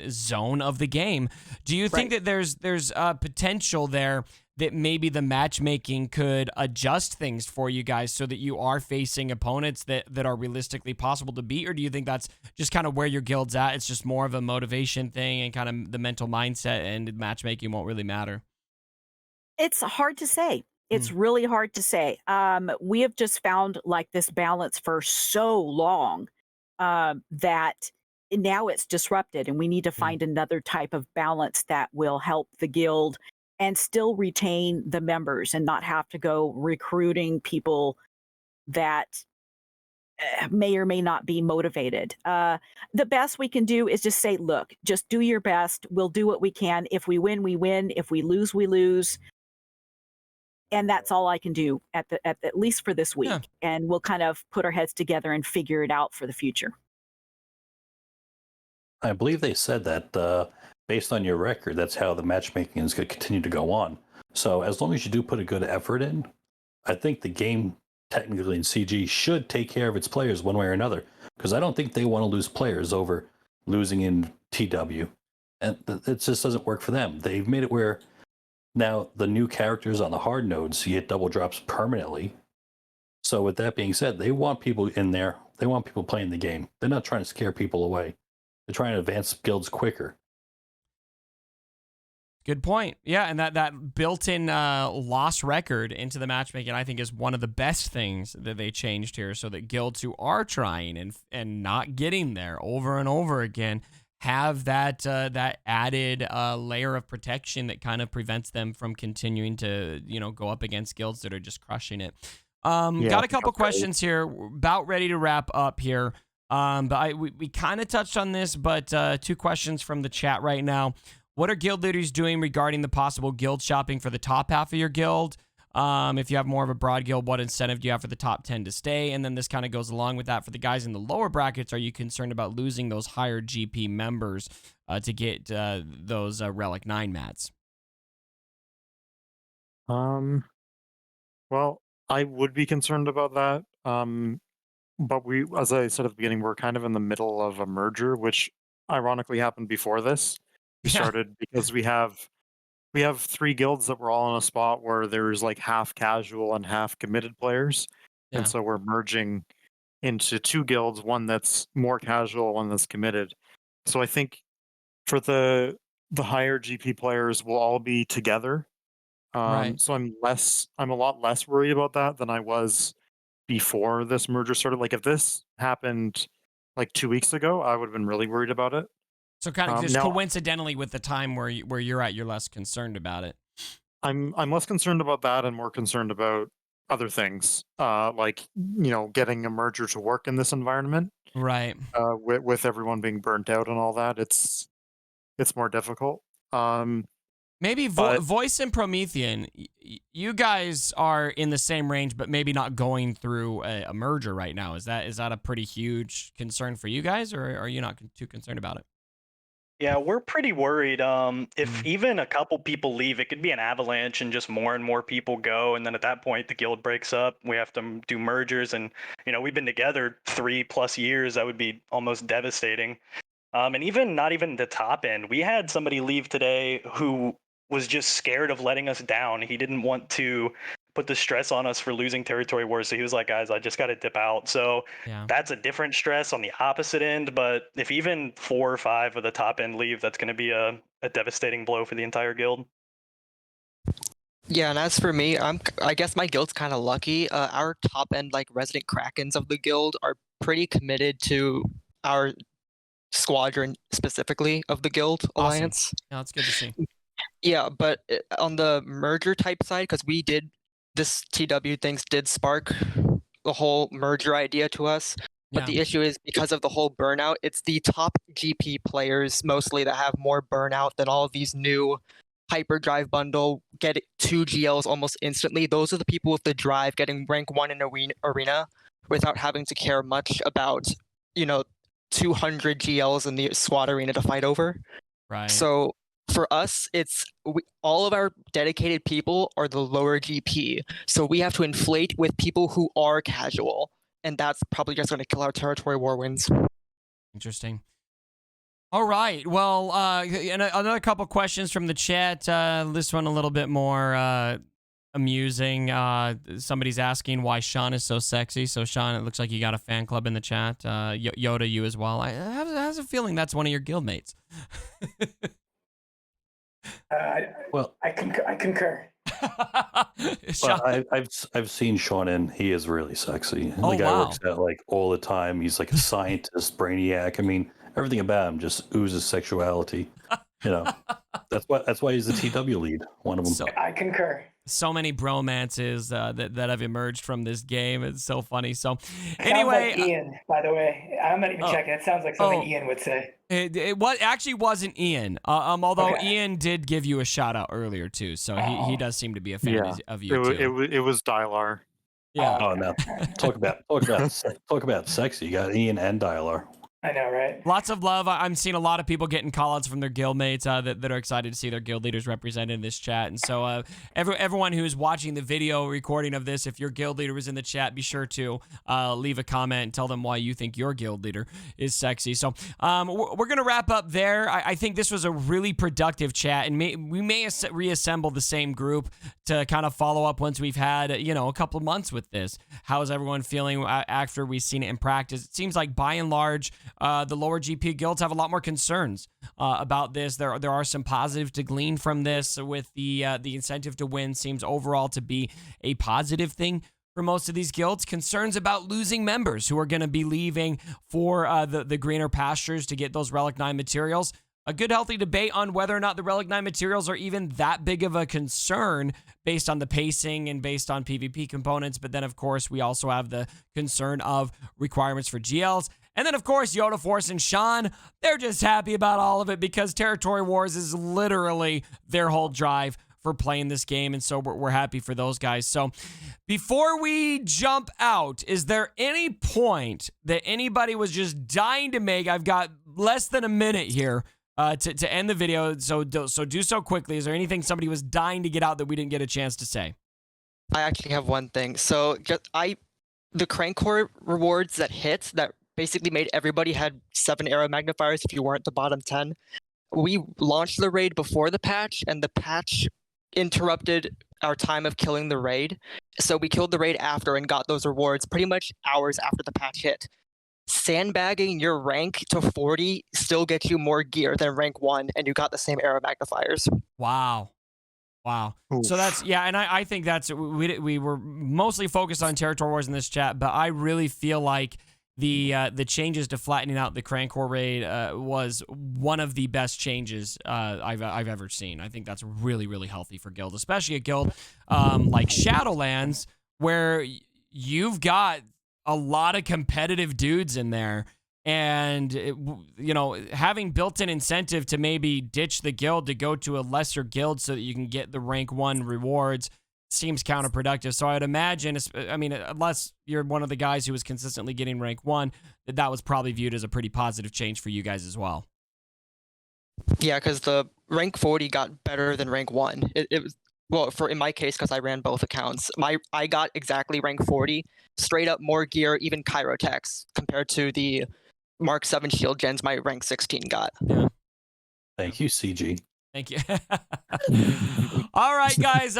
zone of the game. Do you think that there's potential there that maybe the matchmaking could adjust things for you guys so that you are facing opponents that are realistically possible to beat? Or do you think that's just kind of where your guild's at? It's just more of a motivation thing and kind of the mental mindset, and matchmaking won't really matter? It's hard to say. It's really hard to say. We have just found like this balance for so long that now it's disrupted, and we need to find another type of balance that will help the guild and still retain the members and not have to go recruiting people that may or may not be motivated. The best we can do is just say, look, just do your best. We'll do what we can. If we win, we win. If we lose, we lose. And that's all I can do at least for this week. Yeah. And we'll kind of put our heads together and figure it out for the future. I believe they said that based on your record, that's how the matchmaking is going to continue to go on. So as long as you do put a good effort in, I think the game technically in CG should take care of its players one way or another, because I don't think they want to lose players over losing in TW. And it just doesn't work for them. They've made it where now the new characters on the hard nodes, you get double drops permanently. So with that being said, they want people in there. They want people playing the game. They're not trying to scare people away. They're trying to advance guilds quicker. Good point. Yeah, and that built-in loss record into the matchmaking, I think, is one of the best things that they changed here, so that guilds who are trying and not getting there over and over again have that added layer of protection that kind of prevents them from continuing to go up against guilds that are just crushing it. Got a couple questions here. We're about ready to wrap up here. But we kind of touched on this, but 2 questions from the chat right now. What are guild leaders doing regarding the possible guild shopping for the top half of your guild? If you have more of a broad guild, what incentive do you have for the top 10 to stay? And then this kind of goes along with that. For the guys in the lower brackets, are you concerned about losing those higher GP members to get those Relic 9 mats? Well, I would be concerned about that. But we, as I said at the beginning, we're kind of in the middle of a merger, which ironically happened before this. We started because we have 3 guilds that were all in a spot where there's like half casual and half committed players. And so we're merging into 2 guilds, one that's more casual, one that's committed. So I think for the higher GP players, we'll all be together. So I'm a lot less worried about that than I was before this merger started. Like if this happened like 2 weeks ago, I would have been really worried about it. So kind of just coincidentally with the time where you're at, you're less concerned about it. I'm less concerned about that and more concerned about other things, like getting a merger to work in this environment. Right. With everyone being burnt out and all that, it's more difficult. Maybe Voice and Promethean, you guys are in the same range, but maybe not going through a merger right now. Is that a pretty huge concern for you guys, or are you not too concerned about it? Yeah, we're pretty worried. If even a couple people leave, it could be an avalanche and just more and more people go. And then at that point, the guild breaks up. We have to do mergers. And, we've been together 3+ years. That would be almost devastating. And even not even the top end. We had somebody leave today who was just scared of letting us down. He didn't want to put the stress on us for losing territory wars. So he was like, guys, I just got to dip out. So that's a different stress on the opposite end. But if even 4 or 5 of the top end leave, that's going to be a devastating blow for the entire guild. Yeah, and as for me, I guess my guild's kind of lucky. Our top end, like resident Krakens of the guild, are pretty committed to our squadron specifically of the guild alliance. Yeah, that's good to see. Yeah, but on the merger type side, because this TW things did spark the whole merger idea to us. But the issue is because of the whole burnout, it's the top GP players mostly that have more burnout than all of these new hyperdrive bundle, get 2 GLs almost instantly. Those are the people with the drive getting rank 1 in arena without having to care much about, 200 GLs in the squad arena to fight over. Right. So for us, all of our dedicated people are the lower GP. So we have to inflate with people who are casual. And that's probably just going to kill our territory war wins. Interesting. All right. Well, and another couple questions from the chat. This one a little bit more amusing. Somebody's asking why Sean is so sexy. So Sean, it looks like you got a fan club in the chat. Yoda, you as well. I have a feeling that's one of your guildmates. Well, I concur. Well, I've seen Sean and he is really sexy. Oh, the guy wow. works out like all the time. He's like a scientist, brainiac. I mean, everything about him just oozes sexuality. That's why he's the TW lead. One of them. So, I concur. So many bromances that have emerged from this game. It's so funny. So, anyway, sounds like Ian. By the way, I'm not even checking. It sounds like something Ian would say. It actually wasn't Ian. Although Ian did give you a shout out earlier too. So he does seem to be a fan of you too. It was Dylar. Yeah. Oh no! Talk about sexy. You got Ian and Dylar. I know, right? Lots of love. I'm seeing a lot of people getting call-outs from their guildmates that are excited to see their guild leaders represented in this chat. And so everyone who's watching the video recording of this, if your guild leader was in the chat, be sure to leave a comment and tell them why you think your guild leader is sexy. So we're going to wrap up there. I think this was a really productive chat, and we may reassemble the same group to kind of follow up once we've had, a couple of months with this. How is everyone feeling after we've seen it in practice? It seems like by and large, the lower GP guilds have a lot more concerns about this. There are some positives to glean from this, with the incentive to win seems overall to be a positive thing for most of these guilds. Concerns about losing members who are going to be leaving for the greener pastures to get those Relic 9 materials. A good, healthy debate on whether or not the Relic 9 materials are even that big of a concern based on the pacing and based on PvP components. But then, of course, we also have the concern of requirements for GLs. And then, of course, Yoda Force and Sean, they're just happy about all of it because Territory Wars is literally their whole drive for playing this game. And so we're happy for those guys. So before we jump out, is there any point that anybody was just dying to make? I've got less than a minute here to end the video. So do so quickly. Is there anything somebody was dying to get out that we didn't get a chance to say? I actually have one thing. So the crank core rewards that hit that basically made everybody had 7 arrow magnifiers if you weren't the bottom 10. We launched the raid before the patch, and the patch interrupted our time of killing the raid. So we killed the raid after and got those rewards pretty much hours after the patch hit. Sandbagging your rank to 40 still gets you more gear than rank 1, and you got the same arrow magnifiers. Wow. Oof. So that's, and I think that's, we were mostly focused on Territory Wars in this chat, but I really feel like the changes to flattening out the Crankcore raid was one of the best changes I've ever seen. I think that's really, really healthy for guild, especially a guild like Shadowlands, where you've got a lot of competitive dudes in there, and having built-in incentive to maybe ditch the guild to go to a lesser guild so that you can get the rank 1 rewards seems counterproductive. So I'd imagine, unless you're one of the guys who was consistently getting rank 1, that was probably viewed as a pretty positive change for you guys as well. Yeah, because the rank 40 got better than rank 1. It was, well, in my case, because I ran both accounts, I got exactly rank 40, straight up more gear, even Chirotechs, compared to the Mark 7 shield gens my rank 16 got. Yeah. Thank you, CG. Thank you. All right, guys.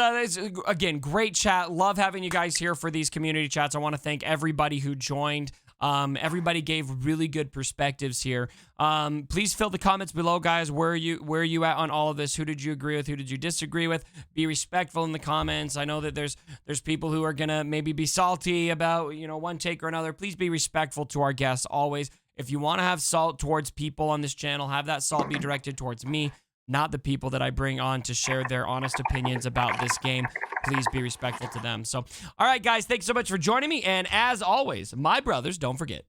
Again, great chat. Love having you guys here for these community chats. I want to thank everybody who joined. Everybody gave really good perspectives here. Please fill the comments below, guys. Where are you at on all of this? Who did you agree with? Who did you disagree with? Be respectful in the comments. I know that there's people who are gonna maybe be salty about one take or another. Please be respectful to our guests always. If you want to have salt towards people on this channel, have that salt be directed towards me, not the people that I bring on to share their honest opinions about this game. Please be respectful to them. So, all right, guys, thanks so much for joining me. And as always, my brothers, don't forget,